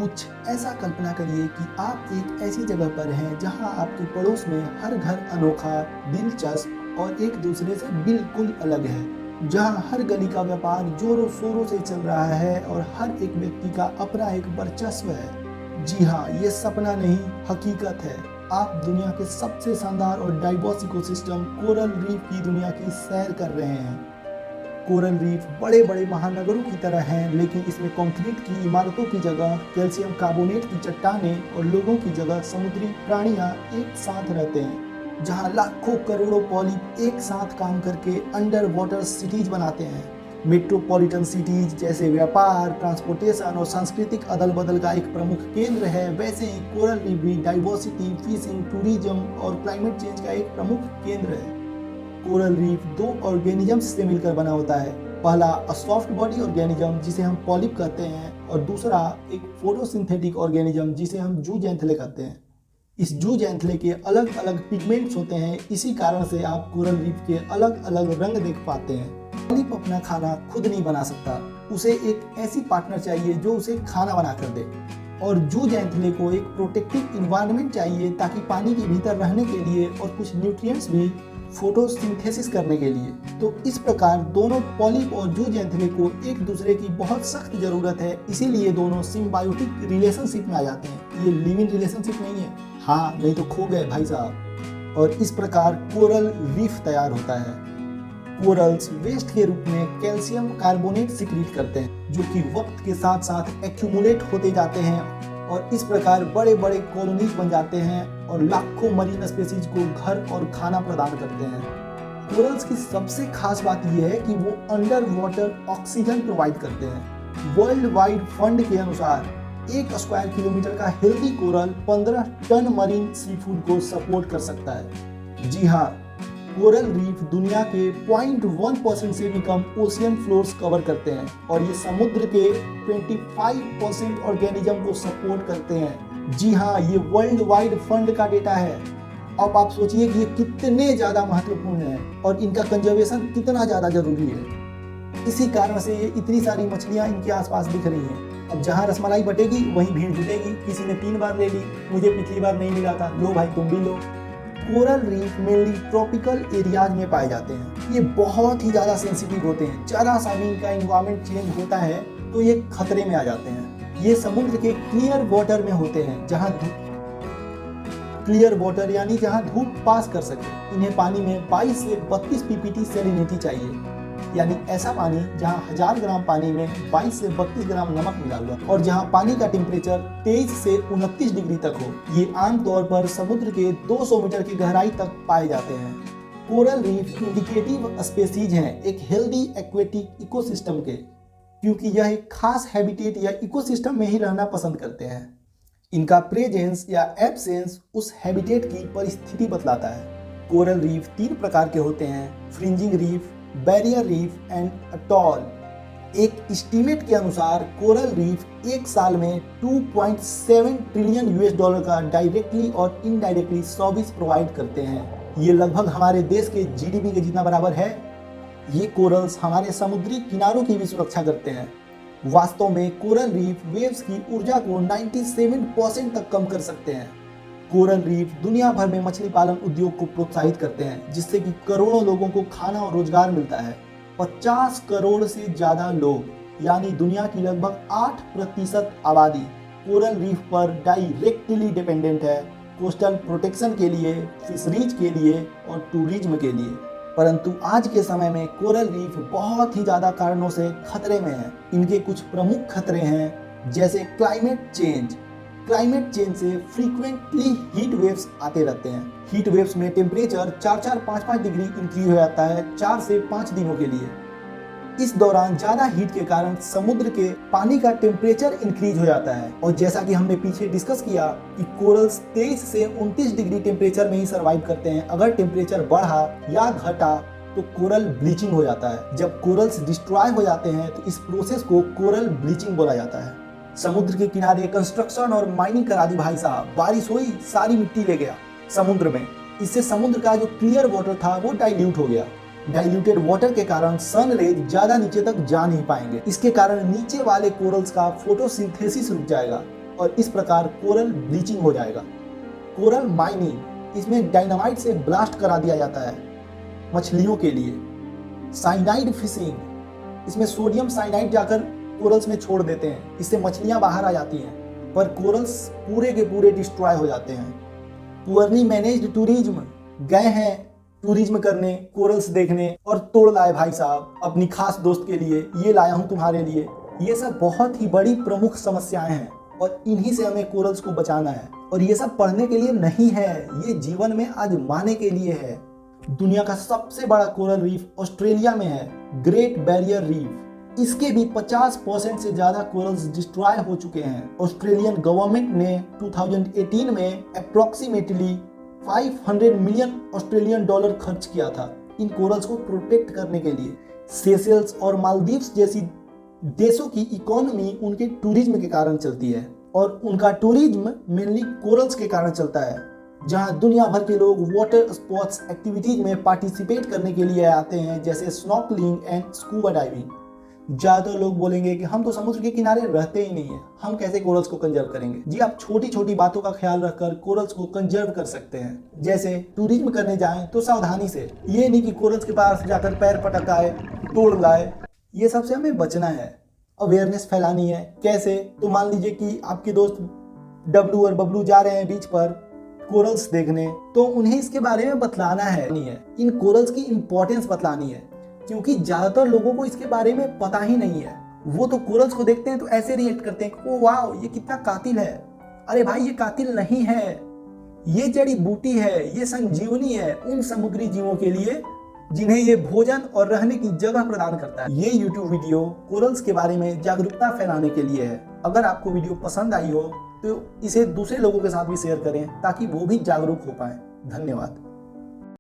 कुछ ऐसा कल्पना करिए कि आप एक ऐसी जगह पर हैं जहां आपके पड़ोस में हर घर अनोखा, दिलचस्प और एक दूसरे से बिल्कुल अलग है। जहां हर गली का व्यापार जोरों शोरों से चल रहा है और हर एक व्यक्ति का अपना एक वर्चस्व है। जी हाँ, ये सपना नहीं, हकीकत है। आप दुनिया के सबसे शानदार और डाइवर्स इकोसिस्टम कोरल रीफ की दुनिया की सैर कर रहे हैं। कोरल रीफ बड़े बड़े महानगरों की तरह हैं, लेकिन इसमें कंक्रीट की इमारतों की जगह कैल्शियम कार्बोनेट की चट्टानें और लोगों की जगह समुद्री प्राणियां एक साथ रहते हैं। जहां लाखों करोड़ों पॉलिप एक साथ काम करके अंडर वाटर सिटीज बनाते हैं। मेट्रोपॉलिटन सिटीज जैसे व्यापार, ट्रांसपोर्टेशन और सांस्कृतिक अदल बदल का एक प्रमुख केंद्र है, वैसे ही कोरल रीफ भी डाइवर्सिटी, फिशिंग, टूरिज्म और क्लाइमेट चेंज का एक प्रमुख केंद्र है। कोरल रीफ दो ऑर्गेनिजम्स से मिलकर बना होता है। पहला सॉफ्ट बॉडी ऑर्गेनिज्म जिसे हम पॉलिप कहते हैं, और दूसरा एक फोटोसिंथेटिक ऑर्गेनिज्म जिसे हम जूजेंथले कहते हैं। इस जूजेंथले के अलग अलग पिगमेंट्स होते हैं, इसी कारण से आप कोरल रीफ के अलग अलग रंग देख पाते हैं। पॉलिप अपना खाना खुद नहीं बना सकता, उसे एक ऐसी पार्टनर चाहिए जो उसे खाना बना कर दे। और जूजेंथले को एक प्रोटेक्टिव इन्वायरमेंट चाहिए ताकि पानी के भीतर रहने के लिए और कुछ न्यूट्रिएंट्स भी फोटोसिंथेसिस करने के लिए। तो इस प्रकार दोनों पॉलिप और जूजेंथले को एक दूसरे की बहुत सख्त जरूरत है, इसीलिए दोनों सिम्बायोटिक रिलेशनशिप में आ जाते हैं। ये लिव इन रिलेशनशिप नहीं है, हाँ नहीं तो खो गए भाई साहब। और इस प्रकार कोरल रीफ तैयार होता है। कोरल्स वेस्ट के रूप में कैल्शियम कार्बोनेट सिक्रीट करते हैं, जो कि वक्त के साथ साथ एक्यूमुलेट होते जाते हैं और इस प्रकार बड़े बड़े कॉलोनीज बन जाते हैं और लाखों मरीन स्पीशीज को घर और खाना प्रदान करते हैं। कोरल्स की सबसे खास बात यह है कि वो अंडर वाटर ऑक्सीजन प्रोवाइड करते हैं। वर्ल्ड वाइड फंड के अनुसार 1 स्क्वायर किलोमीटर का healthy coral 15 ton marine sea food को सपोर्ट कर सकता है। जी हाँ, कोरल रीफ दुनिया के 0.1% से भी कम ओशियन फ्लोर्स कवर करते हैं और ये समुद्र के 25% ऑर्गेनिज्म को सपोर्ट करते हैं। जी हाँ, ये वर्ल्ड वाइड फंड का डेटा है। अब आप सोचिए कि ये कितने ज़्यादा महत्वपूर्ण है और इनका कंजर्वेशन कितना ज़्यादा जरूरी है। इसी कारण से ये इतनी सारी मछलियाँ इनके आसपास दिख रही हैं। अब जहाँ रसमलाई बटेगी वहीं भीड़ जुटेगी। किसी ने 3 बार ले ली, मुझे पिछली बार नहीं मिला था, लो भाई तुम भी लो। Coral reef mainly tropical areas में पाए जाते हैं। ये बहुत ही ज़्यादा सेंसिटिव होते हैं। जरा सा भी इनका एनवायरनमेंट चेंज होता है तो ये खतरे में आ जाते हैं। ये समुद्र के क्लियर वाटर में होते हैं, जहाँ क्लियर वाटर यानी जहाँ धूप पास कर सके। इन्हें पानी में 22 से 32 पीपीटी सैलिनिटी चाहिए, यानी ऐसा पानी जहाँ 1000 ग्राम पानी में 22 से 32 ग्राम नमक मिला हुआ और जहाँ पानी का टेम्परेचर 23 से 29 डिग्री तक हो। ये आमतौर पर समुद्र के 200 मीटर की गहराई तक पाए जाते हैं। कोरल रीफ इंडिकेटिव स्पेसीज हैं एक हेल्दी एक्वेटिक इकोसिस्टम के, क्योंकि यह एक खास हैबिटेट या इकोसिस्टम में ही रहना पसंद करते हैं। इनका प्रेजेंस या एब्सेंस उस हैबिटेट की परिस्थिति बतलाता है। कोरल रीफ 3 प्रकार के होते हैं: fringing reef, barrier reef and atoll. एक एस्टीमेट के अनुसार कोरल रीफ एक साल में 2.7 ट्रिलियन यूएस डॉलर का डायरेक्टली और इनडायरेक्टली सर्विस प्रोवाइड करते हैं। ये लगभग हमारे देश के जीडीपी के जितना बराबर है। ये कोरल्स हमारे समुद्री किनारों की भी सुरक्षा करते हैं। वास्तव में कोरल रीफ वेव्स की ऊर्जा को 97% तक कम कर सकते हैं। कोरल रीफ दुनिया भर में मछली पालन उद्योग को प्रोत्साहित करते हैं, जिससे कि करोड़ों लोगों को खाना और रोजगार मिलता है। 50 करोड़ से ज्यादा लोग यानी दुनिया की लगभग 8% आबादी कोरल रीफ पर डायरेक्टली डिपेंडेंट है, कोस्टल प्रोटेक्शन के लिए, फिशरीज के लिए और टूरिज्म के लिए। परंतु आज के समय में कोरल रीफ बहुत ही ज्यादा कारणों से खतरे में है। इनके कुछ प्रमुख खतरे हैं, जैसे क्लाइमेट चेंज। क्लाइमेट चेंज से फ्रीक्वेंटली हीट वेव्स आते रहते हैं। हीट वेव्स में टेम्परेचर 4-4, 5-5 डिग्री इंक्रीज हो जाता है 4 से 5 दिनों के लिए। इस दौरान ज्यादा हीट के कारण समुद्र के पानी का टेम्परेचर इंक्रीज हो जाता है और जैसा कि हमने पीछे डिस्कस किया कि कोरल्स 23 से 29 डिग्री टेम्परेचर में ही सर्वाइव करते हैं। अगर टेम्परेचर बढ़ा या घटा तो कोरल ब्लीचिंग हो जाता है। जब कोरल्स डिस्ट्रॉय हो जाते हैं तो इस प्रोसेस को कोरल ब्लीचिंग बोला जाता है। समुद्र के किनारे कंस्ट्रक्शन और माइनिंग करा दी भाई साहब। बारिश हुई, सारी मिट्टी ले गया समुद्र में। इससे समुद्र का जो क्लियर वाटर था वो डाइल्यूट हो गया। डाइल्यूटेड वाटर के कारण सन रेज ज्यादा नीचे तक जा नहीं पाएंगे। इसके कारण नीचे वाले कोरल्स का फोटोसिंथेसिस रुक जाएगा और इस प्रकार कोरल ब्लीचिंग हो जाएगा। कोरल माइनिंग, इसमें डायनामाइट से ब्लास्ट करा दिया जाता है मछलियों के लिए। साइनाइड फिशिंग, इसमें सोडियम साइनाइड जाकर कोरल्स में छोड़ देते हैं, इससे मछलियां बाहर आ जाती हैं, पर कोरल्स पूरे के पूरे डिस्ट्रॉय हो जाते हैं। पुअरली मैनेज्ड टूरिज्म, गए हैं टूरिज्म करने, कोरल्स देखने और तोड़ लाए भाई साहब अपनी खास दोस्त के लिए, ये लाया हूं तुम्हारे लिए। ये सब बहुत ही बड़ी प्रमुख समस्याएं हैं और इन्हीं से हमें कोरल्स को बचाना है। और ये सब पढ़ने के लिए नहीं है, ये जीवन में आजमाने के लिए है। दुनिया का सबसे बड़ा कोरल रीफ ऑस्ट्रेलिया में है, ग्रेट बैरियर रीफ। इसके भी 50% से ज्यादा कोरल्स डिस्ट्रॉय हो चुके हैं। ऑस्ट्रेलियन गवर्नमेंट ने 2018 में अप्रोक्सीमेटली 500 मिलियन ऑस्ट्रेलियन डॉलर खर्च किया था इन कोरल्स को प्रोटेक्ट करने के लिए। सेशेल्स और मालदीव्स जैसी देशों की इकोनॉमी उनके टूरिज्म के कारण चलती है और उनका टूरिज्म मेनली कोरल्स के कारण चलता है, जहां दुनिया भर के लोग वाटर स्पोर्ट्स एक्टिविटीज में पार्टिसिपेट करने के लिए आते हैं, जैसे स्नॉर्कलिंग एंड स्कूबा डाइविंग। ज्यादातर लोग बोलेंगे कि हम तो समुद्र के किनारे रहते ही नहीं है, हम कैसे कोरल्स को कंजर्व करेंगे। जी, आप छोटी छोटी बातों का ख्याल रखकर कोरल्स को कंजर्व कर सकते हैं। जैसे टूरिज्म करने जाएं तो सावधानी से, ये नहीं कि कोरल्स के पास जाकर पैर पटक आए, तोड़ लाए। ये सबसे हमें बचना है। अवेयरनेस फैलानी है। कैसे? तो मान लीजिए कि आपके दोस्त डब्लू और बबलू जा रहे हैं बीच पर कोरल्स देखने, तो उन्हें इसके बारे में बतलाना है, नहीं है इन कोरल्स की इंपॉर्टेंस बतलानी है, क्योंकि ज्यादातर लोगों को इसके बारे में पता ही नहीं है। वो तो कोरल्स को देखते हैं तो ऐसे रिएक्ट करते हैं कि ओ वाह, ये कितना कातिल है। अरे भाई, ये कातिल नहीं है, ये जड़ी बूटी है, ये संजीवनी है उन समुद्री जीवों के लिए जिन्हें ये भोजन और रहने की जगह प्रदान करता है। ये YouTube वीडियो कोरल्स के बारे में जागरूकता फैलाने के लिए है। अगर आपको वीडियो पसंद आई हो तो इसे दूसरे लोगों के साथ भी शेयर करें ताकि वो भी जागरूक हो पाए। धन्यवाद।